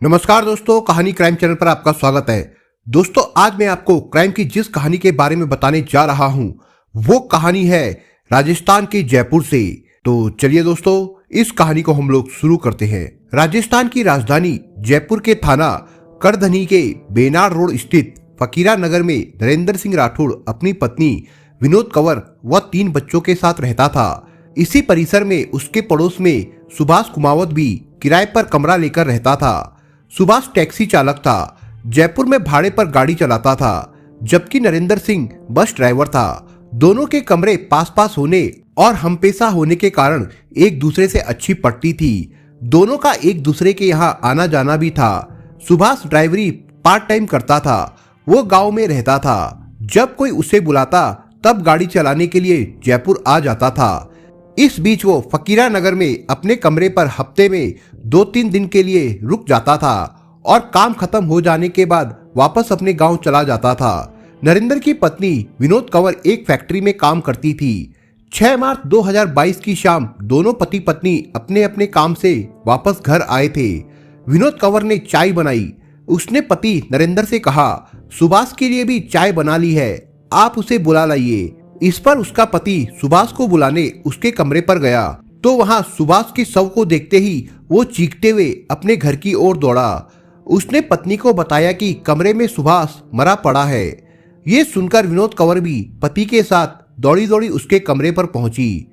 नमस्कार दोस्तों, कहानी क्राइम चैनल पर आपका स्वागत है। दोस्तों, आज मैं आपको क्राइम की जिस कहानी के बारे में बताने जा रहा हूं वो कहानी है राजस्थान के जयपुर से। तो चलिए दोस्तों, इस कहानी को हम लोग शुरू करते हैं। राजस्थान की राजधानी जयपुर के थाना करधनी के बेनाड रोड स्थित फकीरा नगर में नरेंद्र सिंह राठौड़ अपनी पत्नी विनोद कंवर व 3 बच्चों के साथ रहता था। इसी परिसर में उसके पड़ोस में सुभाष कुमावत भी किराए पर कमरा लेकर रहता था। सुभाष टैक्सी चालक था, जयपुर में भाड़े पर गाड़ी चलाता था, जबकि नरेंद्र सिंह बस ड्राइवर था। दोनों के कमरे पास पास होने और हमपेशा होने के कारण एक दूसरे से अच्छी पटती थी। दोनों का एक दूसरे के यहाँ आना जाना भी था। सुभाष ड्राइवरी पार्ट टाइम करता था। वो गांव में रहता था। जब कोई उसे बुलाता तब गाड़ी चलाने के लिए जयपुर आ जाता था। इस बीच वो फकीरा नगर में अपने कमरे पर हफ्ते में 2-3 दिन के लिए रुक जाता था और काम खत्म हो जाने के बाद वापस अपने गांव चला जाता था। नरेंद्र की पत्नी विनोद कंवर एक फैक्ट्री में काम करती थी। 6 मार्च 2022 की शाम दोनों पति पत्नी अपने अपने काम से वापस घर आए थे। विनोद कंवर ने चाय बनाई। उसने पति नरेंद्र से कहा, सुभाष के लिए भी चाय बना ली है, आप उसे बुला लाइए। इस पर उसका पति सुभाष को बुलाने उसके कमरे पर गया तो वहां सुभाष के शव को देखते ही वो चीखते हुए अपने घर की ओर दौड़ा। उसने पत्नी को बताया कि कमरे में सुभाष मरा पड़ा है। ये सुनकर विनोद कंवर भी पति के साथ दौड़ी दौड़ी उसके कमरे पर पहुंची।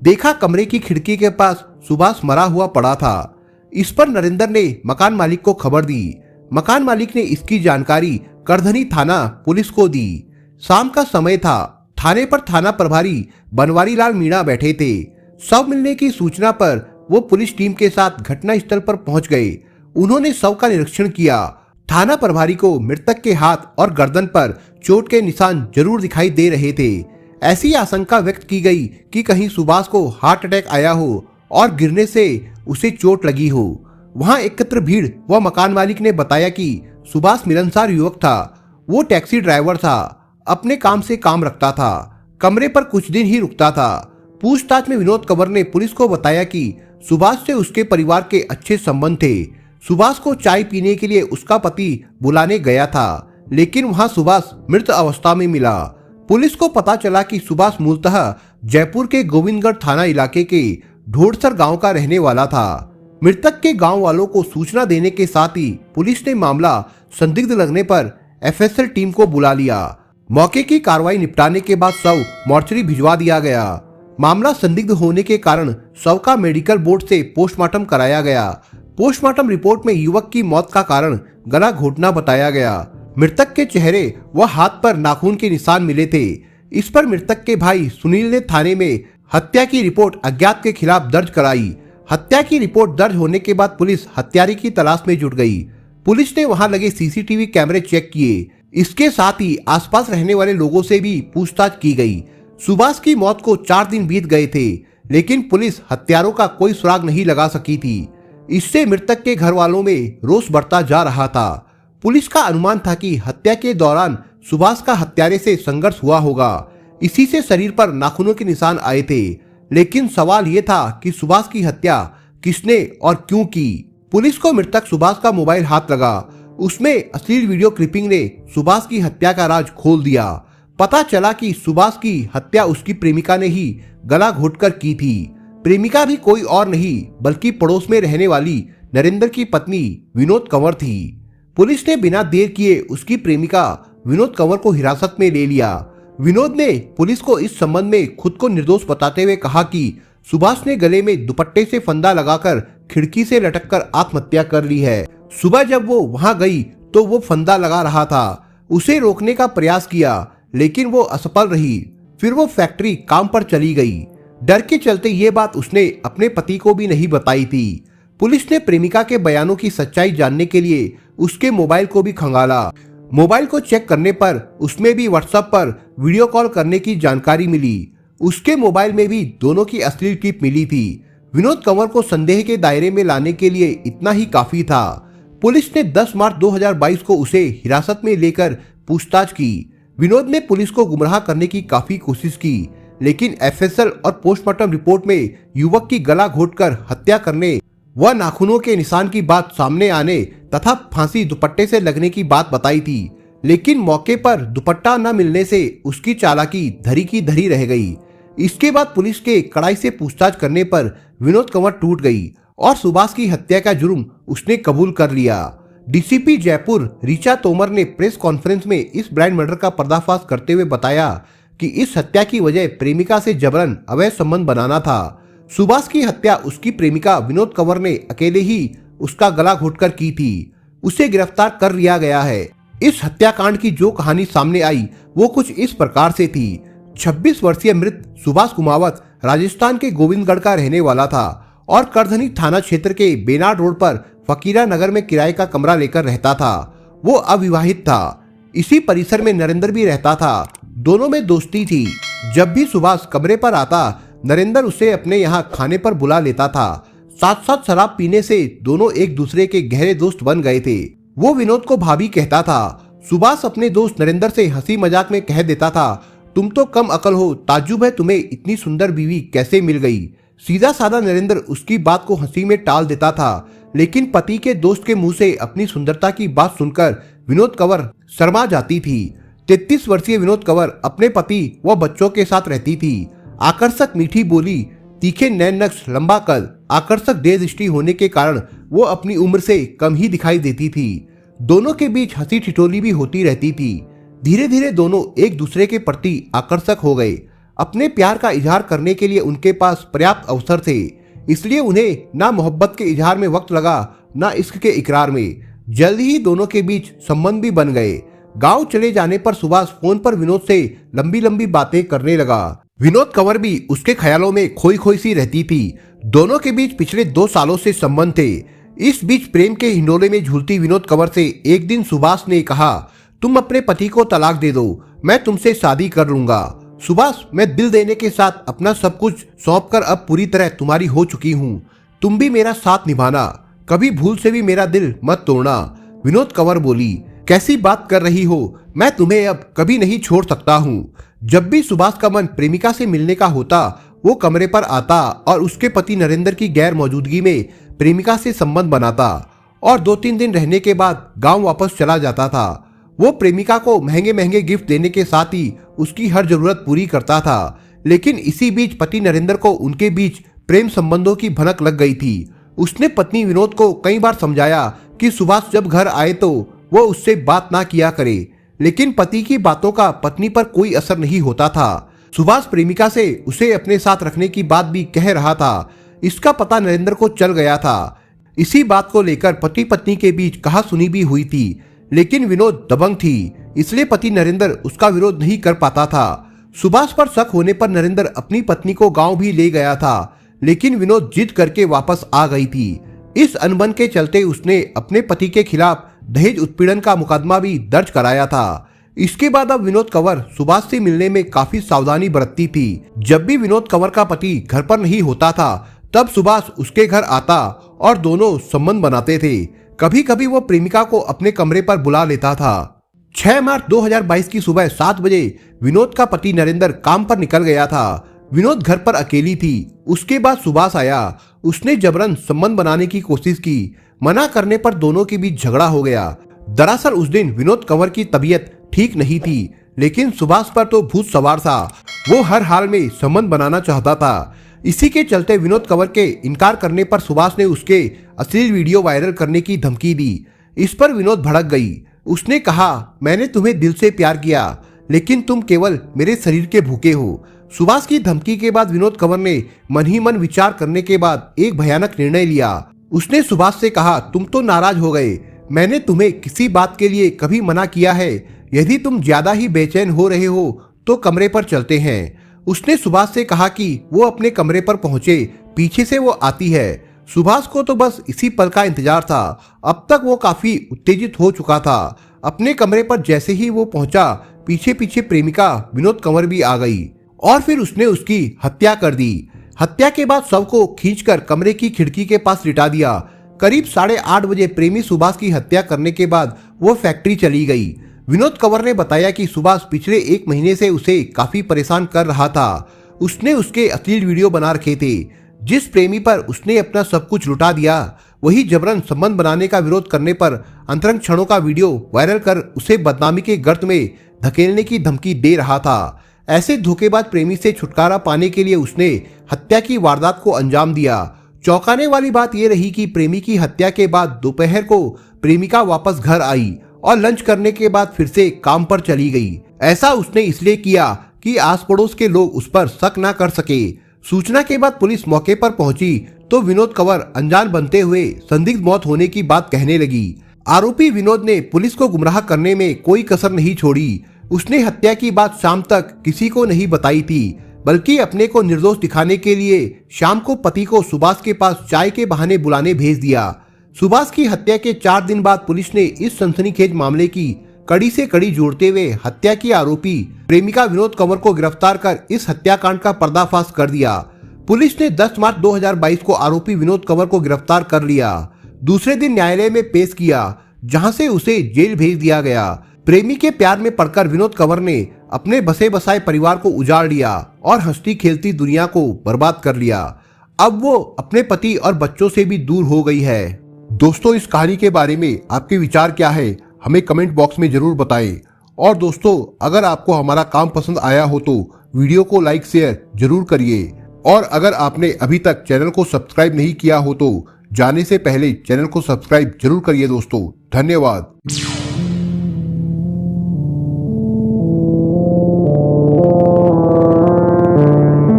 देखा कमरे की खिड़की के पास सुभाष मरा हुआ पड़ा था। इस पर नरेंद्र ने मकान मालिक को खबर दी। मकान मालिक ने इसकी जानकारी करधनी थाना पुलिस को दी। शाम का समय था। थाने पर थाना प्रभारी बनवारी लाल मीणा बैठे थे। शव मिलने की सूचना पर वो पुलिस टीम के साथ घटना स्थल पर पहुंच गए। उन्होंने शव का निरीक्षण किया। थाना प्रभारी को मृतक के हाथ और गर्दन पर चोट के निशान जरूर दिखाई दे रहे थे। ऐसी आशंका व्यक्त की गई कि कहीं सुभाष को हार्ट अटैक आया हो और गिरने से उसे चोट लगी हो। वहां एकत्र भीड़ व मकान मालिक ने बताया कि सुभाष मिलनसार युवक था। वो टैक्सी ड्राइवर था, अपने काम से काम रखता था, कमरे पर कुछ दिन ही रुकता था। पूछताछ में विनोद कंवर ने पुलिस को बताया कि सुभाष से उसके परिवार के अच्छे संबंध थे। सुभाष को चाय पीने के लिए उसका पति बुलाने गया था, लेकिन वहां सुभाष मृत अवस्था में मिला। पुलिस को पता चला कि सुभाष मूलतः जयपुर के गोविंदगढ़ थाना इलाके के ढोड़सर गांव का रहने वाला था। मृतक के गांव वालों को सूचना देने के साथ ही पुलिस ने मामला संदिग्ध लगने पर एफएसएल टीम को बुला लिया। मौके की कार्रवाई निपटाने के बाद शव मोर्चरी भिजवा दिया गया। मामला संदिग्ध होने के कारण शव का मेडिकल बोर्ड से पोस्टमार्टम कराया गया। पोस्टमार्टम रिपोर्ट में युवक की मौत का कारण गला घोटना बताया गया। मृतक के चेहरे व हाथ पर नाखून के निशान मिले थे। इस पर मृतक के भाई सुनील ने थाने में हत्या की रिपोर्ट अज्ञात के खिलाफ दर्ज कराई। हत्या की रिपोर्ट दर्ज होने के बाद पुलिस हत्यारे की तलाश में जुट गई। पुलिस ने वहां लगे सीसीटीवी कैमरे चेक किए। इसके साथ ही आसपास रहने वाले लोगों से भी पूछताछ की गई। सुभाष की मौत को 4 दिन बीत गए थे, लेकिन पुलिस हत्यारों का कोई सुराग नहीं लगा सकी थी। इससे मृतक के घर वालों में रोष बढ़ता जा रहा था। पुलिस का अनुमान था कि हत्या के दौरान सुभाष का हत्यारे से संघर्ष हुआ होगा। इसी से शरीर पर नाखूनों के निशान आए थे। लेकिन सवाल ये था कि सुभाष की हत्या किसने और क्यों की। पुलिस को मृतक सुभाष का मोबाइल हाथ लगा। उसमें अश्लील वीडियो क्लिपिंग ने सुभाष की हत्या का राज खोल दिया। पता चला कि सुभाष की हत्या उसकी प्रेमिका ने ही गला घोटकर की थी। प्रेमिका भी कोई और नहीं बल्कि पड़ोस में रहने वाली नरेंद्र की पत्नी विनोद कंवर थी। पुलिस ने बिना देर किए उसकी प्रेमिका विनोद कंवर को हिरासत में ले लिया। विनोद ने पुलिस को इस संबंध में खुद को निर्दोष बताते हुए कहा कि सुभाष ने गले में दुपट्टे से फंदा लगाकर खिड़की से लटककर आत्महत्या कर ली है। सुबह जब वो वहां गई तो वो फंदा लगा रहा था। उसे रोकने का प्रयास किया, लेकिन वो असफल रही। फिर वो फैक्ट्री काम पर चली गई। डर के चलते ये बात उसने अपने पति को भी नहीं बताई थी। पुलिस ने प्रेमिका के बयानों की सच्चाई जानने के लिए उसके मोबाइल को भी खंगाला। मोबाइल को चेक करने पर उसमें भी व्हाट्सएप पर वीडियो कॉल करने की जानकारी मिली। उसके मोबाइल में भी दोनों की अश्लील क्लिप मिली थी। विनोद कंवर को संदेह के दायरे में लाने के लिए इतना ही काफी था। पुलिस ने 10 मार्च 2022 को उसे हिरासत में लेकर पूछताछ की। विनोद ने पुलिस को गुमराह करने की काफी कोशिश की, लेकिन एफएसएल और पोस्टमार्टम रिपोर्ट में युवक की गला घोटकर हत्या करने वह नाखूनों के निशान की बात सामने आने तथा फांसी दुपट्टे से लगने की बात बताई थी, लेकिन मौके पर दुपट्टा न मिलने से उसकी चालाकी धरी की धरी रह गई। इसके बाद पुलिस के कड़ाई से पूछताछ करने पर विनोद कंवर टूट गई और सुभाष की हत्या का जुर्म उसने कबूल कर लिया। डीसीपी जयपुर ऋचा तोमर ने प्रेस कॉन्फ्रेंस में इस ब्रांड मर्डर का पर्दाफाश करते हुए बताया कि इस हत्या की वजह प्रेमिका से जबरन अवैध संबंध बनाना था। सुभाष की हत्या उसकी प्रेमिका विनोद कंवर ने अकेले ही उसका गला घोटकर की थी। उसे गिरफ्तार कर लिया गया है। इस हत्याकांड की जो कहानी सामने आई वो कुछ इस प्रकार से थी। 26 वर्षीय मृत सुभाष कुमावत राजस्थान के गोविंदगढ़ का रहने वाला था और करधनी थाना क्षेत्र के बेनाड रोड पर फकीरा नगर में किराए का कमरा लेकर रहता था। वो अविवाहित था। इसी परिसर में नरेंद्र भी रहता था। दोनों में दोस्ती थी। जब भी सुभाष कमरे पर आता, नरेंद्र उसे अपने यहाँ खाने पर बुला लेता था। साथ साथ शराब पीने से दोनों एक दूसरे के गहरे दोस्त बन गए थे। वो विनोद को भाभी कहता था। सुभाष अपने दोस्त नरेंद्र से हंसी मजाक में कह देता था, तुम तो कम अकल हो, ताज्जुब है तुम्हें इतनी सुंदर बीवी कैसे मिल गई। सीधा साधा नरेंद्र उसकी बात को हंसी में टाल देता था, लेकिन पति के दोस्त के मुंह से अपनी सुंदरता की बात सुनकर विनोद कंवर शर्मा जाती थी। 33 वर्षीय विनोद कंवर अपने पति व बच्चों के साथ रहती थी। आकर्षक मीठी बोली, तीखे नैन नक्श, लंबा कद, आकर्षक देह दृष्टि होने के कारण वो अपनी उम्र से कम ही दिखाई देती थी। दोनों के बीच हंसी ठिठोली भी होती रहती थी। धीरे धीरे दोनों एक दूसरे के प्रति आकर्षक हो गए। अपने प्यार का इजहार करने के लिए उनके पास पर्याप्त अवसर थे, इसलिए उन्हें ना मोहब्बत के इजहार में वक्त लगा ना इश्क के इकरार में। जल्द ही दोनों के बीच संबंध भी बन गए। गांव चले जाने पर सुभाष फोन पर विनोद से लंबी लंबी बातें करने लगा। विनोद कंवर भी उसके ख्यालों में खोई खोई सी रहती थी। दोनों के बीच पिछले 2 सालों से संबंध थे। इस बीच प्रेम के हिंडोले में झूलती विनोद कंवर से एक दिन सुभाष ने कहा, तुम अपने पति को तलाक दे दो, मैं तुमसे शादी कर लूंगा। सुभाष, मैं दिल देने के साथ अपना सब कुछ सौंपकर अब पूरी तरह तुम्हारी हो चुकी हूँ। तुम भी मेरा साथ निभाना, कभी भूल से भी मेरा दिल मत तोड़ना। विनोद कंवर बोली, कैसी बात कर रही हो, मैं तुम्हें अब कभी नहीं छोड़ सकता हूँ। जब भी सुभाष का मन प्रेमिका से मिलने का होता, वो कमरे पर आता और उसके पति नरेंद्र की गैर मौजूदगी में प्रेमिका से संबंध बनाता और 2-3 दिन रहने के बाद गांव वापस चला जाता था। वो प्रेमिका को महंगे महंगे गिफ्ट देने के साथ ही उसकी हर जरूरत पूरी करता था। लेकिन इसी बीच पति नरेंद्र को उनके बीच प्रेम संबंधों की भनक लग गई थी। उसने पत्नी विनोद को कई बार समझाया कि सुभाष जब घर आए तो वो उससे बात ना किया करे, लेकिन पति की बातों का पत्नी पर कोई असर नहीं होता था। सुभाष प्रेमिका से उसे अपने साथ रखने की बात भी कह रहा था। इसका पता नरेंद्र को चल गया था। इसी बात को लेकर पति पत्नी के बीच कहासुनी भी हुई थी, लेकिन विनोद दबंग थी, इसलिए पति नरेंद्र उसका विरोध नहीं कर पाता था। सुभाष पर शक होने पर नरेंद्र अपनी पत्नी को गांव भी ले गया था, लेकिन विनोद जिद करके वापस आ गई थी। इस अनबन के चलते उसने अपने पति के खिलाफ दहेज उत्पीड़न का मुकदमा भी दर्ज कराया था। इसके बाद अब विनोद कंवर सुभाष से मिलने में काफी सावधानी बरतती थी। जब भी विनोद कंवर का पति घर पर नहीं होता था, तब सुभाष उसके घर आता और दोनों संबंध बनाते थे। कभी कभी वो प्रेमिका को अपने कमरे पर बुला लेता था। 6 मार्च 2022 की सुबह 7 बजे विनोद का पति नरेंद्र काम पर निकल गया था। विनोद घर पर अकेली थी। उसके बाद सुभाष आया। उसने जबरन संबंध बनाने की कोशिश की। मना करने पर दोनों के बीच झगड़ा हो गया। दरअसल उस दिन विनोद कंवर की तबीयत ठीक नहीं थी, लेकिन सुभाष पर तो भूत सवार था। वो हर हाल में संबंध बनाना चाहता था। इसी के चलते विनोद कंवर के इनकार करने पर सुभाष ने उसके अश्लील वीडियो वायरल करने की धमकी दी। इस पर विनोद भड़क गई। उसने कहा, मैंने तुम्हें दिल से प्यार किया, लेकिन तुम केवल मेरे शरीर के भूखे हो। सुभाष की धमकी के बाद विनोद कंवर ने मन ही मन विचार करने के बाद एक भयानक निर्णय लिया। उसने सुभाष से कहा, तुम तो नाराज हो गए, मैंने तुम्हें किसी बात के लिए कभी मना किया है? यदि तुम ज्यादा ही बेचैन हो रहे हो तो कमरे पर चलते हैं। उसने सुभाष से कहा कि वो अपने कमरे पर पहुंचे, पीछे से वो आती है। सुभाष को तो बस इसी पल का इंतजार था। अब तक वो काफी उत्तेजित हो चुका था। अपने कमरे पर जैसे ही वो पहुंचा, पीछे पीछे प्रेमिका विनोद कंवर भी आ गई और फिर उसने उसकी हत्या कर दी। हत्या के बाद शव को खींचकर कमरे की खिड़की के पास लिटा दिया। करीब 8:30 बजे प्रेमी सुभाष की हत्या करने के बाद वो फैक्ट्री चली गई। विनोद कंवर ने बताया कि सुभाष पिछले 1 महीने से उसे काफी परेशान कर रहा था। उसने उसके अश्लील वीडियो बना रखे थे। जिस प्रेमी पर उसने अपना सब कुछ लुटा दिया, वही जबरन संबंध बनाने का विरोध करने पर अंतरंग क्षणों का वीडियो वायरल कर उसे बदनामी के गर्त में धकेलने की धमकी दे रहा था। ऐसे धोखेबाज प्रेमी से छुटकारा पाने के लिए उसने हत्या की वारदात को अंजाम दिया। चौंकाने वाली बात यह रही कि प्रेमी की हत्या के बाद दोपहर को प्रेमिका वापस घर आई और लंच करने के बाद फिर से काम पर चली गई। ऐसा उसने इसलिए किया कि आस पड़ोस के लोग उस पर शक न कर सके। सूचना के बाद पुलिस मौके पर पहुंची तो विनोद कंवर अनजान बनते हुए संदिग्ध मौत होने की बात कहने लगी। आरोपी विनोद ने पुलिस को गुमराह करने में कोई कसर नहीं छोड़ी। उसने हत्या की बात शाम तक किसी को नहीं बताई थी, बल्कि अपने को निर्दोष दिखाने के लिए शाम को पति को सुभाष के पास चाय के बहाने बुलाने भेज दिया। सुभाष की हत्या के 4 दिन बाद पुलिस ने इस सनसनीखेज मामले की कड़ी से कड़ी जोड़ते हुए हत्या की आरोपी प्रेमिका विनोद कंवर को गिरफ्तार कर इस हत्याकांड का पर्दाफाश कर दिया। पुलिस ने 10 मार्च 2022 को आरोपी विनोद कंवर को गिरफ्तार कर लिया। दूसरे दिन न्यायालय में पेश किया, जहां से उसे जेल भेज दिया गया। प्रेमी के प्यार में पड़कर विनोद कंवर ने अपने बसे बसाए परिवार को उजाड़ लिया और हंसती खेलती दुनिया को बर्बाद कर लिया। अब वो अपने पति और बच्चों से भी दूर हो गई है। दोस्तों, इस कहानी के बारे में आपके विचार क्या है, हमें कमेंट बॉक्स में जरूर बताएं। और दोस्तों, अगर आपको हमारा काम पसंद आया हो तो वीडियो को लाइक शेयर जरूर करिए। और अगर आपने अभी तक चैनल को सब्सक्राइब नहीं किया हो तो जाने से पहले चैनल को सब्सक्राइब जरूर करिए दोस्तों। धन्यवाद।